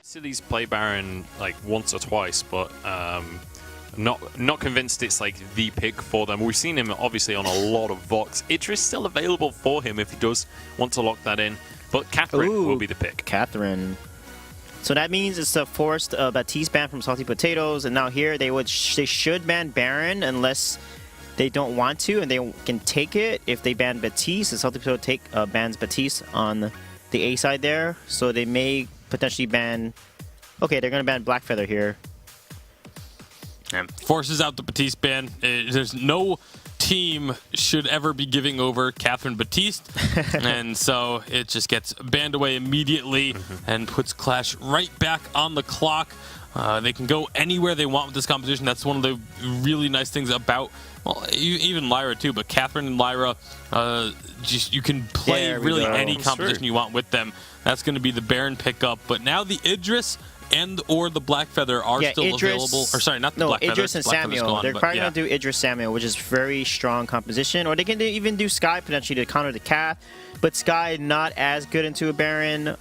Silly's play Baron like once or twice, but not convinced it's like the pick for them. We've seen him obviously on a lot of Vox. Idris still available for him if he does want to lock that in, but Catherine will be the pick. Catherine. So that means it's a forced Baptiste ban from SaltyPotatoes, and now here they should ban Baron they don't want to, and they can take it if they ban Baptiste. And SaltyPotato bans Baptiste on the A side there, so they may potentially ban. Okay, they're gonna ban Blackfeather here. And forces out the Baptiste ban. There's no team should ever be giving over Catherine Baptiste, and so it just gets banned away immediately and puts Qlash right back on the clock. They can go anywhere they want with this composition. That's one of the really nice things about, well, even Lyra too, but Catherine and Lyra, just you can play really any composition you want with them. That's going to be the Baron pickup. But now the Idris and or the Blackfeather are still available. Or sorry, not the Blackfeather. Idris and Samuel. They're probably going to do Idris Samuel, which is very strong composition. Or they can even do Skye potentially to counter the Cath. But Skye not as good into a Baron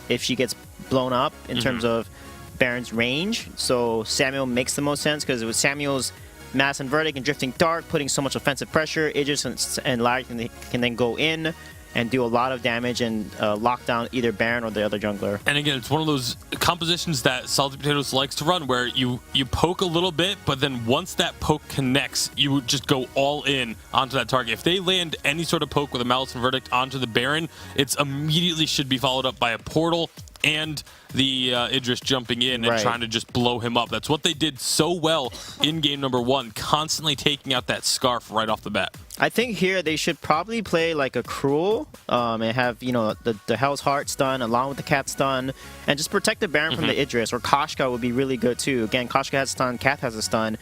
if she gets blown up in terms of Baron's range. So Samuel makes the most sense because with Samuel's Mass and Verdict and Drifting Dark putting so much offensive pressure, Idris and Lyra can then go in and do a lot of damage and lock down either Baron or the other jungler. And again, it's one of those compositions that SaltyPotatoes likes to run where you poke a little bit, but then once that poke connects, you just go all in onto that target. If they land any sort of poke with a Malice and Verdict onto the Baron, it's immediately should be followed up by a portal and the Idris jumping in and trying to just blow him up. That's what they did so well in game number 1, constantly taking out that Scarf right off the bat. I think here they should probably play like a Cruel and have, you know, the Hell's Heart stun along with the Cat stun and just protect the Baron from the Idris. Or Koshka would be really good too. Again, Koshka has a stun, Cath has a stun.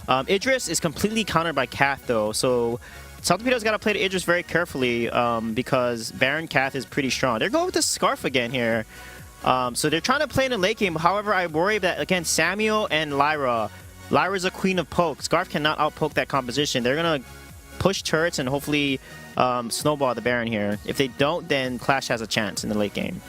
Idris is completely countered by Cath though, so SaltyPotatoes got to play the Idris very carefully because Baron Cath is pretty strong. They're going with the Scarf again here. So they're trying to play in the late game. However, I worry that, again, Samuel and Lyra's a queen of poke. Scarf cannot outpoke that composition. They're going to push turrets and hopefully snowball the Baron here. If they don't, then Qlash has a chance in the late game.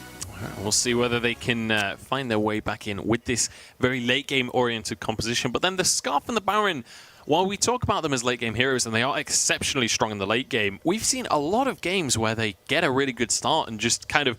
We'll see whether they can find their way back in with this very late game oriented composition. But then the Scarf and the Baron, while we talk about them as late game heroes and they are exceptionally strong in the late game, we've seen a lot of games where they get a really good start and just kind of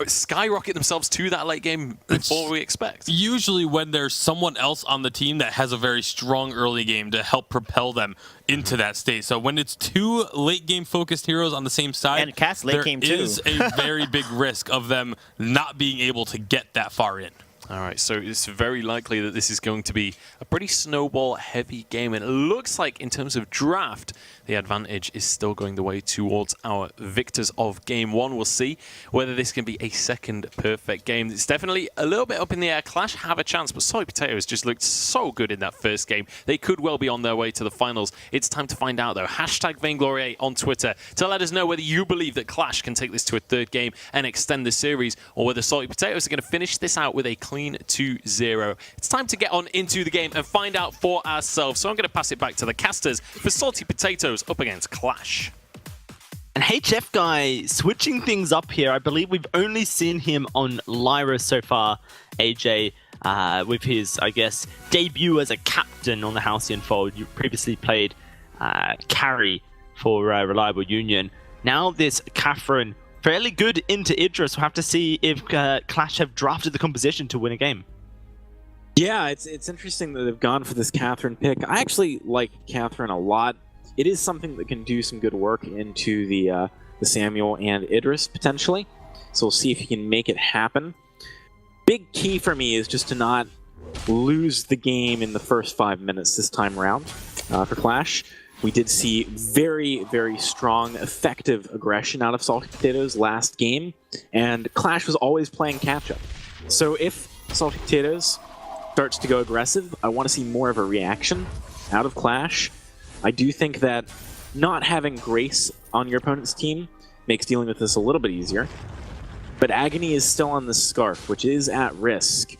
skyrocket themselves to that late game before we expect. Usually when there's someone else on the team that has a very strong early game to help propel them into that state. So when it's two late game focused heroes on the same side, and Cat's late game too, there is a very big risk of them not being able to get that far in. All right, so it's very likely that this is going to be a pretty snowball-heavy game. And it looks like, in terms of draft, the advantage is still going the way towards our victors of Game 1. We'll see whether this can be a second perfect game. It's definitely a little bit up in the air. Qlash have a chance, but SaltyPotatoes just looked so good in that first game. They could well be on their way to the finals. It's time to find out, though. Hashtag Vainglory on Twitter to let us know whether you believe that Qlash can take this to a third game and extend the series, or whether SaltyPotatoes are going to finish this out with a clean 2-0. It's time to get on into the game and find out for ourselves. So I'm going to pass it back to the casters for SaltyPotatoes up against Qlash. And HF Guy switching things up here. I believe we've only seen him on Lyra so far, AJ, with his, I guess, debut as a captain on the Halcyon Fold. You previously played carry for Reliable Union. Now this Catherine, fairly good into Idris. We'll have to see if Qlash have drafted the composition to win a game. Yeah, it's interesting that they've gone for this Catherine pick. I actually like Catherine a lot. It is something that can do some good work into the Samuel and Idris, potentially. So we'll see if he can make it happen. Big key for me is just to not lose the game in the first 5 minutes this time around for Qlash. We did see very, very strong, effective aggression out of SaltyPotatoes last game, and Qlash was always playing catch-up. So if SaltyPotatoes starts to go aggressive, I want to see more of a reaction out of Qlash. I do think that not having Grace on your opponent's team makes dealing with this a little bit easier, but Agony is still on the Scarf, which is at risk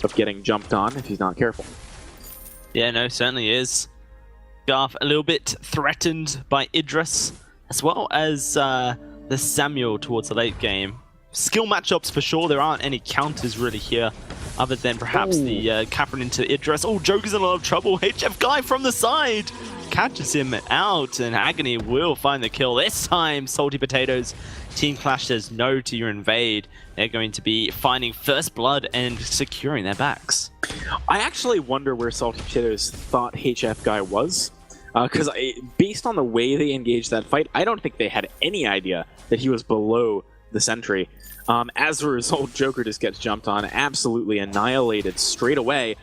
of getting jumped on if he's not careful. Yeah, no, certainly is. Scarf a little bit threatened by Idris, as well as the Samuel towards the late game. skill matchups for sure. There aren't any counters really here, other than perhaps the Catherine into Idris. Oh, Joker's in a lot of trouble. HF Guy from the side catches him out, and Agony will find the kill. This time, SaltyPotatoes, Team Qlash says no to your invade. They're going to be finding first blood and securing their backs. I actually wonder where SaltyPotatoes thought HF Guy was. Because based on the way they engaged that fight, I don't think they had any idea that he was below the sentry. As a result, Joker just gets jumped on, absolutely annihilated straight away.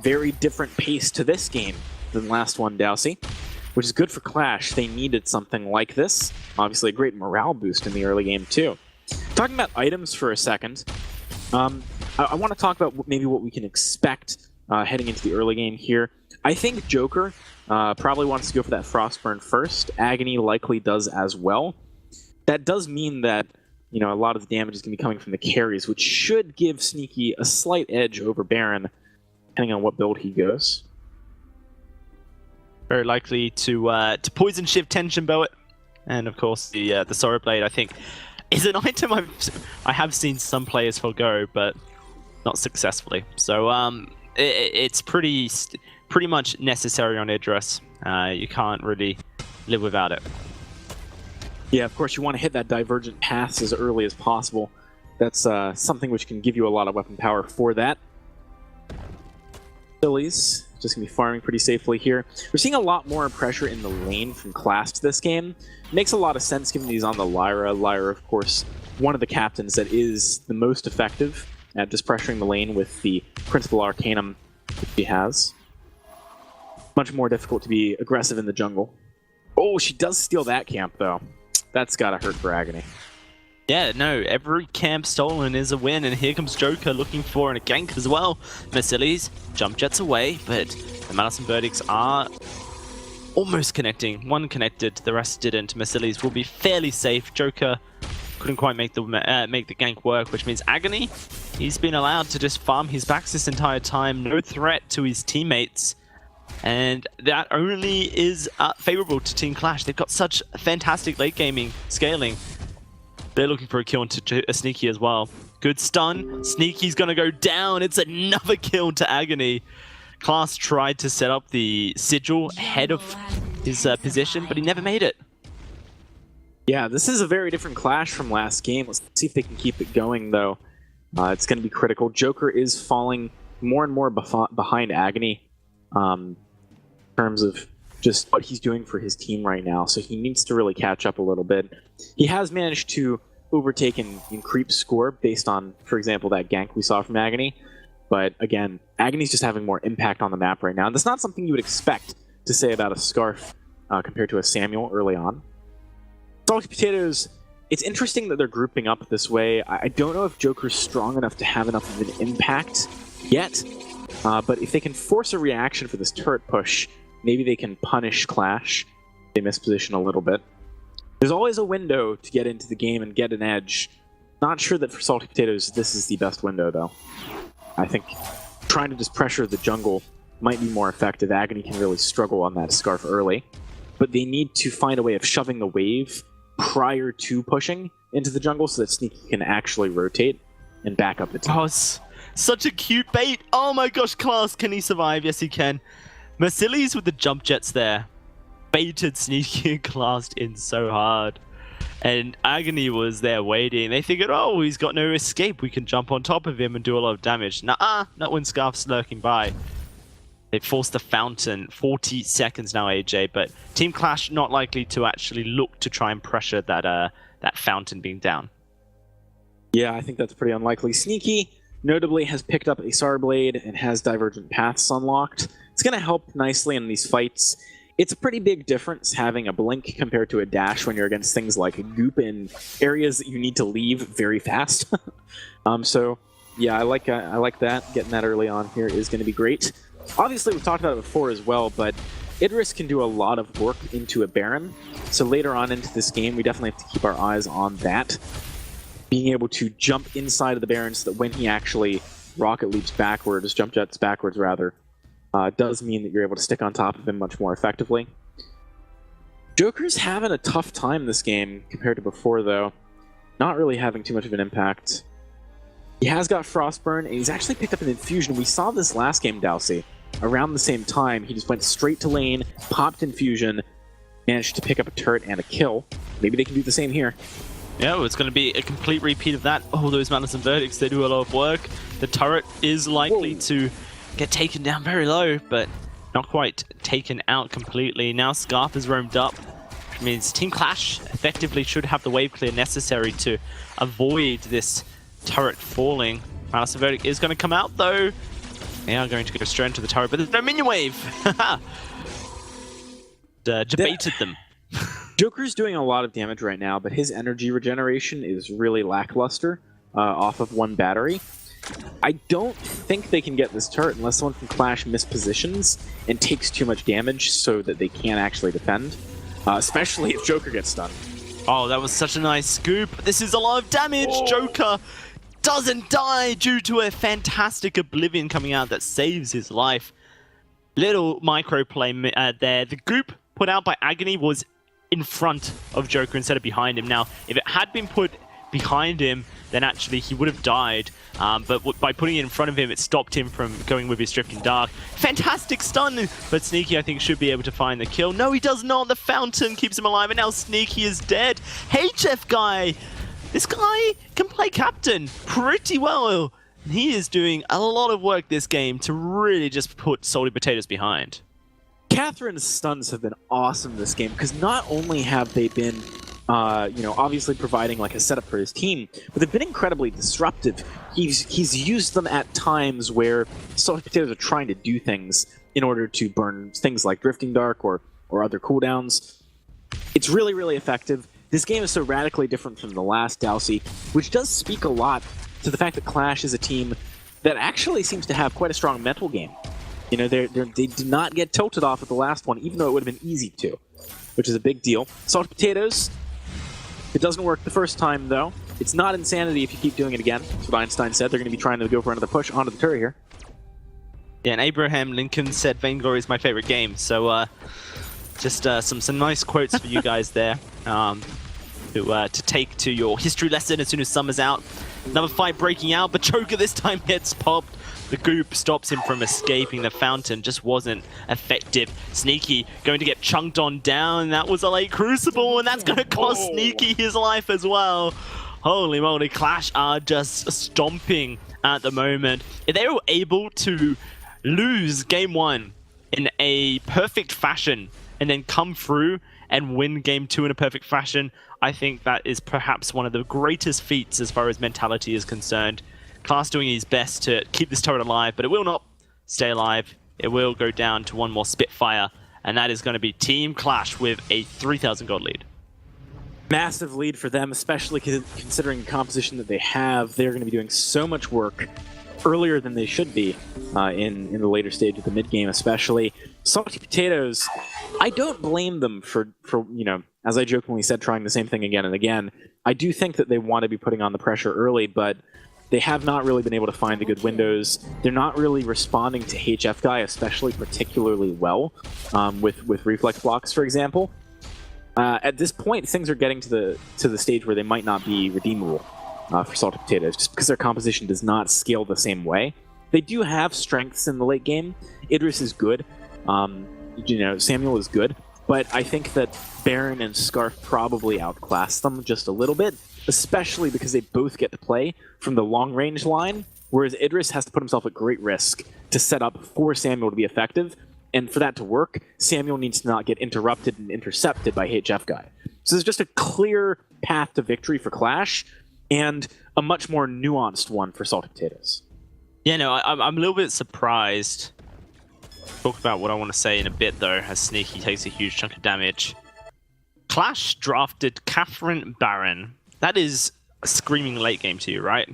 Very different pace to this game than last one, Dowsey, which is good for Qlash. They needed something like this. Obviously a great morale boost in the early game too. Talking about items for a second, I want to talk about maybe what we can expect heading into the early game here. I think Joker probably wants to go for that Frostburn first. Agony likely does as well. That does mean that, you know, a lot of the damage is going to be coming from the carries, which should give Sneaky a slight edge over Baron, depending on what build he goes. Very likely to poison shift tension Boet, and of course the Sorrow Blade, I think, is an item I have seen some players forgo, but not successfully. So it's pretty much necessary on Idris. You can't really live without it. Yeah, of course you want to hit that divergent pass as early as possible. That's something which can give you a lot of weapon power for that. Phillies just going to be farming pretty safely here. We're seeing a lot more pressure in the lane from Qlash this game. Makes a lot of sense given he's on the Lyra. Lyra, of course, one of the captains that is the most effective at just pressuring the lane with the Principal Arcanum that he has. Much more difficult to be aggressive in the jungle. Oh, she does steal that camp, though. That's gotta hurt for Agony. Yeah, no, every camp stolen is a win, and here comes Joker looking for a gank as well. Mercilles jump jets away, but the Malice and Verdicts are almost connecting. One connected, the rest didn't. Mercilles will be fairly safe. Joker couldn't quite make the gank work, which means Agony, he's been allowed to just farm his backs this entire time. No threat to his teammates. And that only is favorable to Team Qlash. They've got such fantastic late gaming scaling. They're looking for a kill into a Sneaky as well. Good stun. Sneaky's gonna go down. It's another kill to Agony. Qlash tried to set up the sigil ahead of his position, but he never made it. Yeah, this is a very different Qlash from last game. Let's see if they can keep it going, though. It's going to be critical. Joker is falling more and more behind Agony in terms of just what he's doing for his team right now, so he needs to really catch up a little bit. He has managed to overtake in creep score based on, for example, that gank we saw from Agony, but again, Agony's just having more impact on the map right now, and that's not something you would expect to say about a Scarf compared to a Samuel early on. SaltyPotatoes, it's interesting that they're grouping up this way. I don't know if Joker's strong enough to have enough of an impact yet, but if they can force a reaction for this turret push, maybe they can punish Qlash. They misposition a little bit. There's always a window to get into the game and get an edge. Not sure that for SaltyPotatoes this is the best window, though. I think trying to just pressure the jungle might be more effective. Agony can really struggle on that Scarf early. But they need to find a way of shoving the wave prior to pushing into the jungle so that Sneaky can actually rotate and back up the team. Oh, it's such a cute bait. Oh my gosh, Qlash, can he survive? Yes, he can. Mercilles with the jump jets there. Baited Sneaky and Qlash in so hard. And Agony was there waiting. They figured, oh, he's got no escape. We can jump on top of him and do a lot of damage. Nuh-uh, not when Scarf's lurking by. They forced the fountain. 40 seconds now, AJ. But Team Qlash not likely to actually look to try and pressure that fountain being down. Yeah, I think that's pretty unlikely. Sneaky, notably, has picked up a Sar Blade and has Divergent Paths unlocked. It's going to help nicely in these fights. It's a pretty big difference having a blink compared to a dash when you're against things like goop in areas that you need to leave very fast. So, yeah, I like that. Getting that early on here is going to be great. Obviously, we've talked about it before as well, but Idris can do a lot of work into a Baron. So later on into this game, we definitely have to keep our eyes on that. Being able to jump inside of the Baron so that when he actually rocket leaps backwards, jump jets backwards rather, does mean that you're able to stick on top of him much more effectively. Joker's having a tough time this game compared to before, though. not really having too much of an impact. He has got Frostburn, and he's actually picked up an Infusion. We saw this last game, Dowsey. Around the same time, he just went straight to lane, popped Infusion, managed to pick up a turret and a kill. Maybe they can do the same here. Yeah, well, it's going to be a complete repeat of that. Oh, those Madness and Verdicts, they do a lot of work. The turret is likely to get taken down very low, but not quite taken out completely. Now Scarf is roamed up, which means Team Qlash effectively should have the wave clear necessary to avoid this turret falling. Madness and Verdict is going to come out, though. They are going to go straight into the turret, but there's no minion wave. Debated them. Joker's doing a lot of damage right now, but his energy regeneration is really lackluster off of one battery. I don't think they can get this turret unless someone from Qlash mispositions and takes too much damage so that they can't actually defend, especially if Joker gets stunned. Oh, that was such a nice scoop. This is a lot of damage. Oh. Joker doesn't die due to a fantastic Oblivion coming out that saves his life. Little micro play there. The goop put out by Agony was in front of Joker instead of behind him. Now, if it had been put behind him, then actually he would have died. But by putting it in front of him, it stopped him from going with his Drifting Dark. Fantastic stun! But Sneaky, I think, should be able to find the kill. No, he does not. The fountain keeps him alive, and now Sneaky is dead. HF guy! This guy can play captain pretty well. He is doing a lot of work this game to really just put SaltyPotatoes behind. Catherine's stuns have been awesome this game because not only have they been, obviously providing like a setup for his team, but they've been incredibly disruptive. He's used them at times where SaltyPotatoes are trying to do things in order to burn things like Drifting Dark or other cooldowns. It's really, really effective. This game is so radically different from the last Dowsey, which does speak a lot to the fact that Qlash is a team that actually seems to have quite a strong mental game. You know, they did not get tilted off at the last one, even though it would have been easy to, which is a big deal. SaltyPotatoes, it doesn't work the first time, though. It's not insanity if you keep doing it again. That's what Einstein said. They're going to be trying to go for another push onto the turret here. Yeah, and Abraham Lincoln said Vainglory is my favorite game, so just some nice quotes for you guys there to take to your history lesson as soon as summer's out. Another fight breaking out, but Joker this time gets popped. The goop stops him from escaping. The fountain just wasn't effective. Sneaky going to get chunked on down. That was a late crucible, and that's going to cost Sneaky his life as well. Holy moly, Qlash are just stomping at the moment. If they were able to lose game one in a perfect fashion and then come through and win game two in a perfect fashion, I think that is perhaps one of the greatest feats as far as mentality is concerned. Qlash doing his best to keep this turret alive, but it will not stay alive. It will go down to one more Spitfire, and that is going to be Team Qlash with a 3,000 gold lead. Massive lead for them, especially considering the composition that they have. They're going to be doing so much work earlier than they should be in the later stage of the mid-game especially. SaltyPotatoes, I don't blame them for as I jokingly said, trying the same thing again and again. I do think that they want to be putting on the pressure early, but they have not really been able to find the good windows. They're not really responding to HF Guy, especially particularly well, with reflex blocks, for example. At this point, things are getting to the stage where they might not be redeemable for SaltyPotatoes, just because their composition does not scale the same way. They do have strengths in the late game. Idris is good. Samuel is good. But I think that Baron and Scarf probably outclass them just a little bit, especially because they both get to play from the long-range line, whereas Idris has to put himself at great risk to set up for Samuel to be effective. And for that to work, Samuel needs to not get interrupted and intercepted by HF Guy. So there's just a clear path to victory for Qlash, and a much more nuanced one for SaltyPotatoes. Yeah, no, I'm a little bit surprised. Talk about what I want to say in a bit, though, as Sneaky takes a huge chunk of damage. Qlash drafted Catherine Baron. That is a screaming late game to you, right?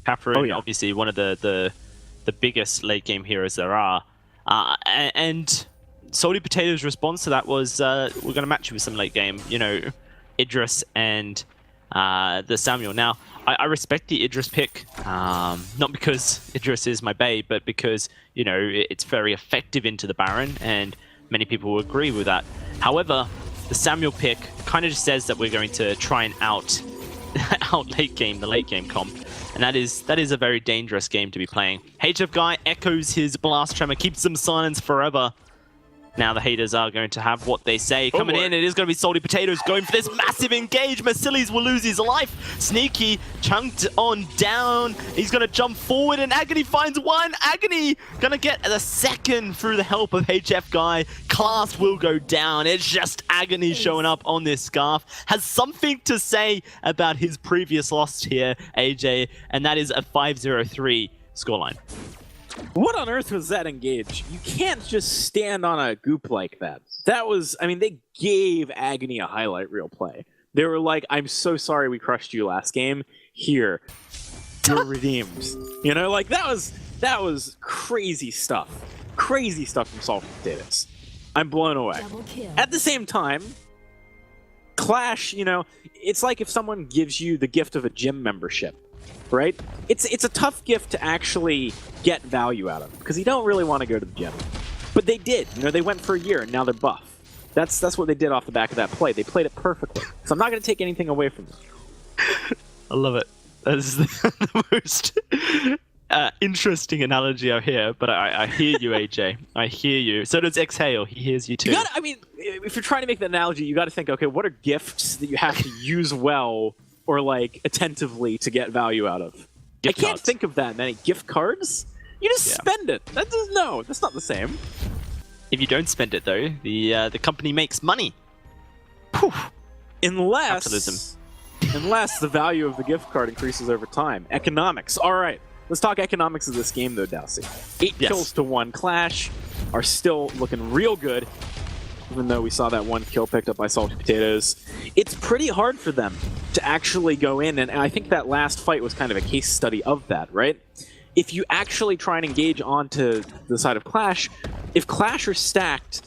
Catherine, obviously one of the biggest late game heroes there are. And SaltyPotatoes' response to that was, we're going to match you with some late game, Idris and the Samuel. Now, I respect the Idris pick, not because Idris is my bae, but because, it's very effective into the Baron, and many people will agree with that. However, the Samuel pick kind of just says that we're going to try and out out late game, the late game comp. And that is a very dangerous game to be playing. HF Guy echoes his Blast Tremor, keeps them silenced forever. Now the haters are going to have what they say. Coming in, it is going to be SaltyPotatoes going for this massive engage. Mercilli's will lose his life. Sneaky chunked on down. He's going to jump forward and Agony finds one. Agony going to get the second through the help of HF Guy. Qlash will go down. It's just Agony showing up on this Scarf. Has something to say about his previous loss here, AJ, and that is a 5-0-3 scoreline. What on earth was that engage? You can't just stand on a goop like that. That was, I mean, they gave Agony a highlight reel play. They were like, I'm so sorry we crushed you last game. Here, you're redeemed. You know, like that was crazy stuff. Crazy stuff from SaltyPotatoes. I'm blown away. At the same time, Qlash, you know, it's like if someone gives you the gift of a gym membership. Right? It's a tough gift to actually get value out of because you don't really want to go to the gym. But they did. You know, they went for a year and now they're buff. That's what they did off the back of that play. They played it perfectly. So I'm not going to take anything away from them. I love it. That is the most interesting analogy I hear, but I hear you, AJ. I hear you. So does Exhale. He hears you too. I mean, if you're trying to make that analogy, you got to think, okay, what are gifts that you have to use well or like attentively to get value out of? Gift I can't cards. think of that many. Gift cards? You just spend it. No, that's not the same. If you don't spend it though, the company makes money. Poof. Unless the value of the gift card increases over time. Economics. All right. Let's talk economics of this game though, Dowsy. 8 kills to 1. Qlash are still looking real good. Even though we saw that 1 kill picked up by SaltyPotatoes, it's pretty hard for them to actually go in, and I think that last fight was kind of a case study of that, right? If you actually try and engage onto the side of Qlash, if Qlash are stacked,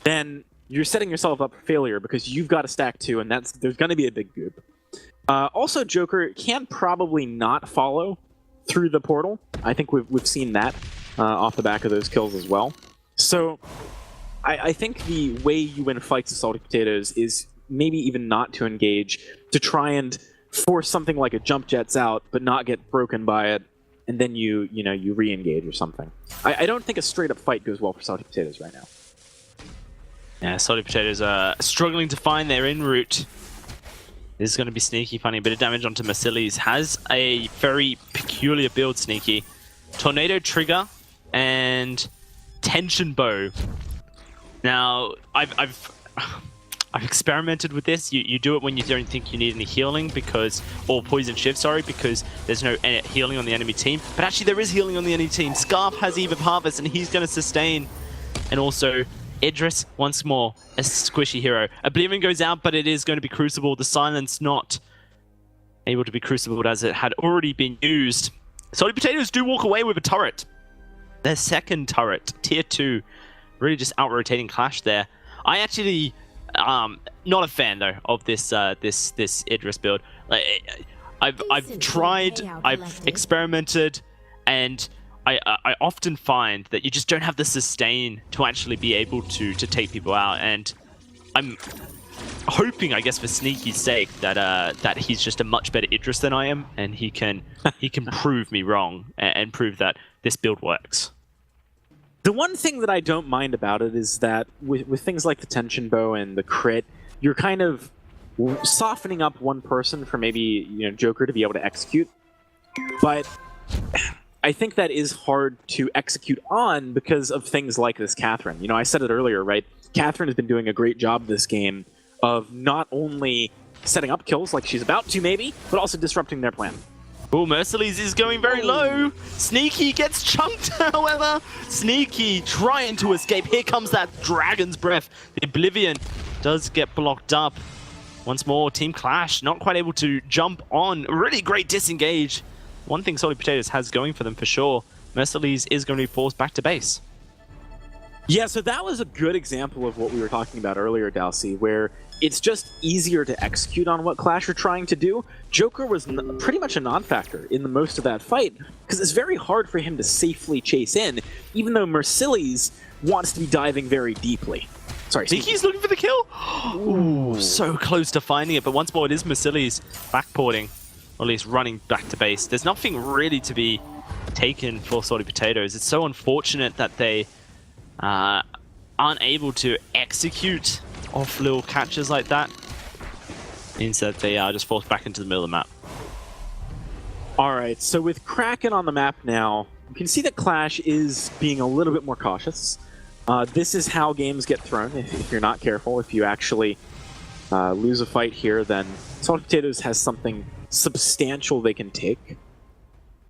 then you're setting yourself up for failure because you've got to stack too, and there's going to be a big goop. Also, Joker can probably not follow through the portal. I think we've seen that off the back of those kills as well. So I think the way you win fights with SaltyPotatoes is maybe even not to engage, to try and force something like a jump jets out, but not get broken by it, and then you re-engage or something. I don't think a straight-up fight goes well for SaltyPotatoes right now. Yeah, SaltyPotatoes are struggling to find their en route. This is going to be Sneaky, finding a bit of damage onto Mercilli's. Has a very peculiar build, Sneaky. Tornado Trigger and Tension Bow. Now, I've experimented with this. You do it when you don't think you need any healing or poison shift, sorry, because there's no healing on the enemy team. But actually there is healing on the enemy team. Scarf has Eve of Harvest and he's going to sustain. And also Idris once more, a squishy hero. Oblivion goes out, but it is going to be Crucible. The silence not able to be Crucibled as it had already been used. SaltyPotatoes do walk away with a turret. Their second turret, tier 2. Really just out-rotating Qlash there. I actually, not a fan though of this this Idris build. Like, I've tried, I've experimented, and I often find that you just don't have the sustain to actually be able to take people out. And I'm hoping, I guess, for Sneaky's sake, that he's just a much better Idris than I am, and he can prove me wrong and prove that this build works. The one thing that I don't mind about it is that with things like the Tension Bow and the crit, you're kind of softening up one person for maybe Joker to be able to execute. But I think that is hard to execute on because of things like this Catherine. I said it earlier, right? Catherine has been doing a great job this game of not only setting up kills like she's about to maybe, but also disrupting their plan. Oh, Mercilli's is going very low. Sneaky gets chunked, however. Sneaky trying to escape. Here comes that Dragon's Breath. The Oblivion does get blocked up. Once more, Team Qlash not quite able to jump on. Really great disengage. One thing SaltyPotatoes has going for them for sure. Mercilli's is going to be forced back to base. Yeah, so that was a good example of what we were talking about earlier, Dalsy, where it's just easier to execute on what Qlash are trying to do. Joker was pretty much a non-factor in the most of that fight, because it's very hard for him to safely chase in, even though Mercilli's wants to be diving very deeply. Sorry, Sneaky's looking for the kill. Ooh, so close to finding it, but once more it is Masili's backporting, or at least running back to base. There's nothing really to be taken for SaltyPotatoes. It's so unfortunate that they aren't able to execute off little catches like that. Means that they are just forced back into the middle of the map. All right, so with Kraken on the map now, you can see that Qlash is being a little bit more cautious. This is how games get thrown if you're not careful. If you actually lose a fight here, then SaltyPotatoes has something substantial they can take.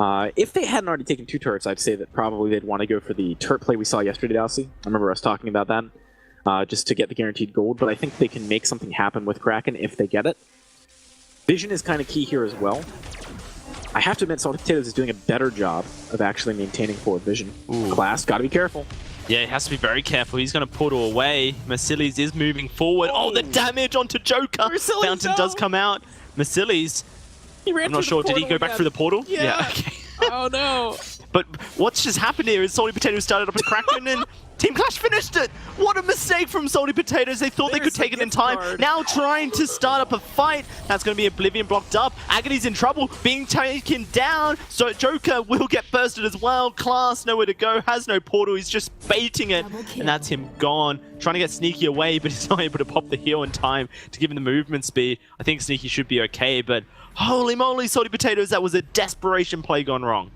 If they hadn't already taken 2 turrets, I'd say that probably they'd want to go for the turret play we saw yesterday, Dalsy. I remember us talking about that, just to get the guaranteed gold, but I think they can make something happen with Kraken if they get it. Vision is kind of key here as well. I have to admit, SaltyPotatoes is doing a better job of actually maintaining forward vision. Qlash, gotta be careful. Yeah, he has to be very careful. He's going to portal away. Masili's is moving forward. Oh, the damage onto Joker. Fountain does come out. Masili's, I'm not sure, did he go back through the portal? Yeah. Okay. Oh no! But what's just happened here is SaltyPotatoes started up as Kraken and Team Qlash finished it! What a mistake from SaltyPotatoes. They thought they could take it in time. Now trying to start up a fight. That's going to be Oblivion blocked up. Agony's in trouble, being taken down. So Joker will get bursted as well. Qlash, nowhere to go, has no portal. He's just baiting it. And that's him gone. Trying to get Sneaky away, but he's not able to pop the heal in time to give him the movement speed. I think Sneaky should be okay, but holy moly, SaltyPotatoes, that was a desperation play gone wrong.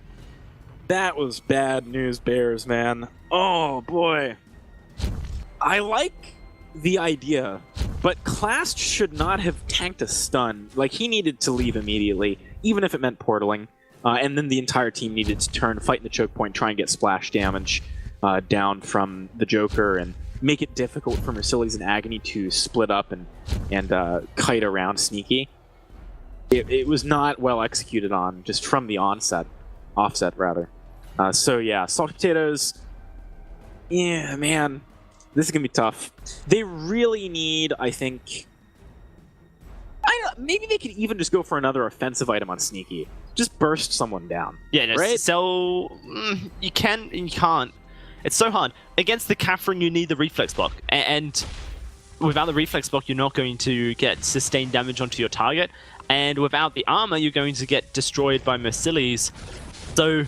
That was bad news, Bears, man. Oh, boy. I like the idea, but Qlash should not have tanked a stun. Like, he needed to leave immediately, even if it meant portaling. And then the entire team needed to turn, fight in the choke point, try and get splash damage down from the Joker, and make it difficult for Masili's and Agony to split up and kite around Sneaky. It was not well executed on, just from the offset, rather. So yeah, SaltyPotatoes, yeah, man, this is going to be tough. They really need, I think, maybe they could even just go for another offensive item on Sneaky. Just burst someone down. Yeah, no, right? So, you can and you can't. It's so hard. Against the Catherine, you need the reflex block. And without the reflex block, you're not going to get sustained damage onto your target. And without the armor, you're going to get destroyed by Masili's. So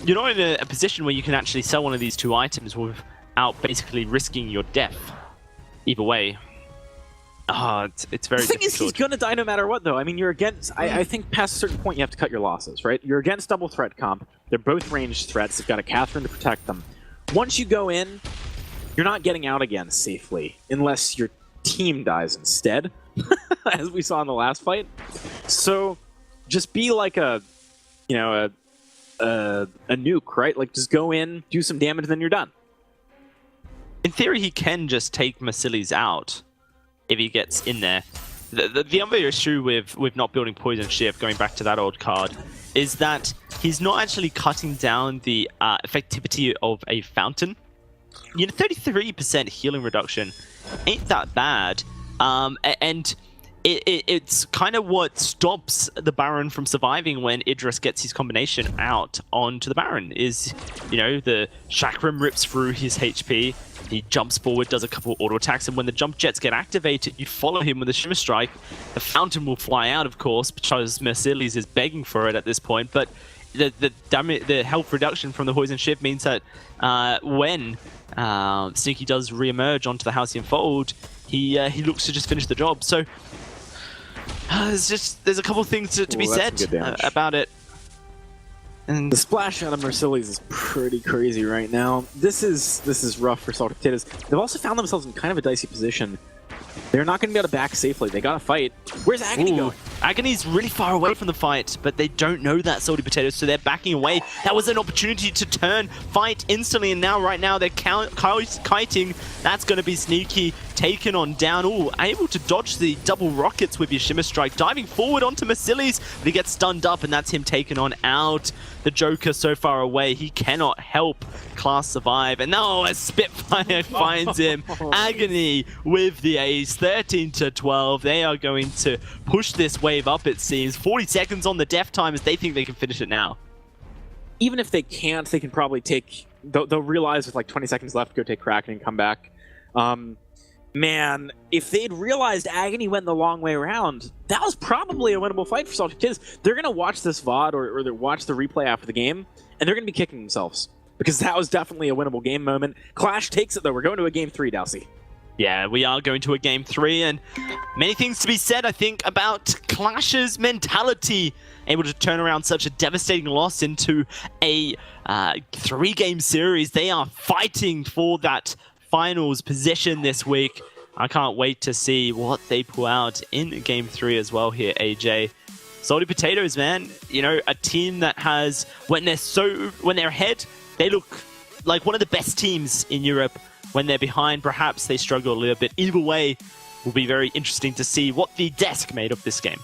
you're not in a position where you can actually sell one of these 2 items without basically risking your death. Either way. It's very difficult. The thing is, he's going to die no matter what, though. I mean, you're against... I think past a certain point, you have to cut your losses, right? You're against double threat comp. They're both ranged threats. They've got a Catherine to protect them. Once you go in, you're not getting out again safely, unless your team dies instead, as we saw in the last fight. So, just be like a nuke, right? Like, just go in, do some damage, then you're done. In theory, he can just take Masili's out if he gets in there. The other issue with not building Poison Shift, going back to that old card, is that he's not actually cutting down the effectivity of a Fountain. 33% healing reduction ain't that bad. And it's kind of what stops the Baron from surviving when Idris gets his combination out onto the Baron. Is, the Chakram rips through his HP, he jumps forward, does a couple auto attacks, and when the jump jets get activated, you follow him with a Shimmer Strike. The Fountain will fly out, of course, because Mercedes is begging for it at this point, but the health reduction from the Poison Shift means that when Sneaky does re-emerge onto the Halcyon Fold, he looks to just finish the job. So there's a couple things to be said about it. And the splash out of Mercedes is pretty crazy right now. This is rough for SaltyPotatoes. They've also found themselves in kind of a dicey position. They're not going to be able to back safely. They got to fight. Where's Agony going? Agony's really far away from the fight, but they don't know that, SaltyPotatoes, so they're backing away. That was an opportunity to turn, fight instantly, and now, right now, they're kiting. That's going to be Sneaky, taken on down. Ooh, able to dodge the double rockets with your Shimmer Strike, diving forward onto Masili's, but he gets stunned up, and that's him taken on out. The Joker so far away, he cannot help Qlash survive, and now a Spitfire finds him. Agony with the ace, 13-12. They are going to push this wave up, it seems. 40 seconds on the death time as they think they can finish it now. Even if they can't, they can probably take... They'll realize with like 20 seconds left, go take Kraken and come back. Man, if they'd realized Agony went the long way around, that was probably a winnable fight for SaltyPotatoes. They're going to watch this VOD or they watch the replay after the game, and they're going to be kicking themselves. Because that was definitely a winnable game moment. Qlash takes it, though. We're going to a Game 3, Dowsy. Yeah, we are going to a Game 3, and many things to be said, I think, about Qlash's mentality. Able to turn around such a devastating loss into a 3-game series. They are fighting for that finals position this week. I can't wait to see what they pull out in Game 3 as well here, AJ. SaltyPotatoes, man, you know, a team that has, when they're ahead, they look like one of the best teams in Europe. When they're behind, perhaps they struggle a little bit. Either way, will be very interesting to see what the desk made of this game.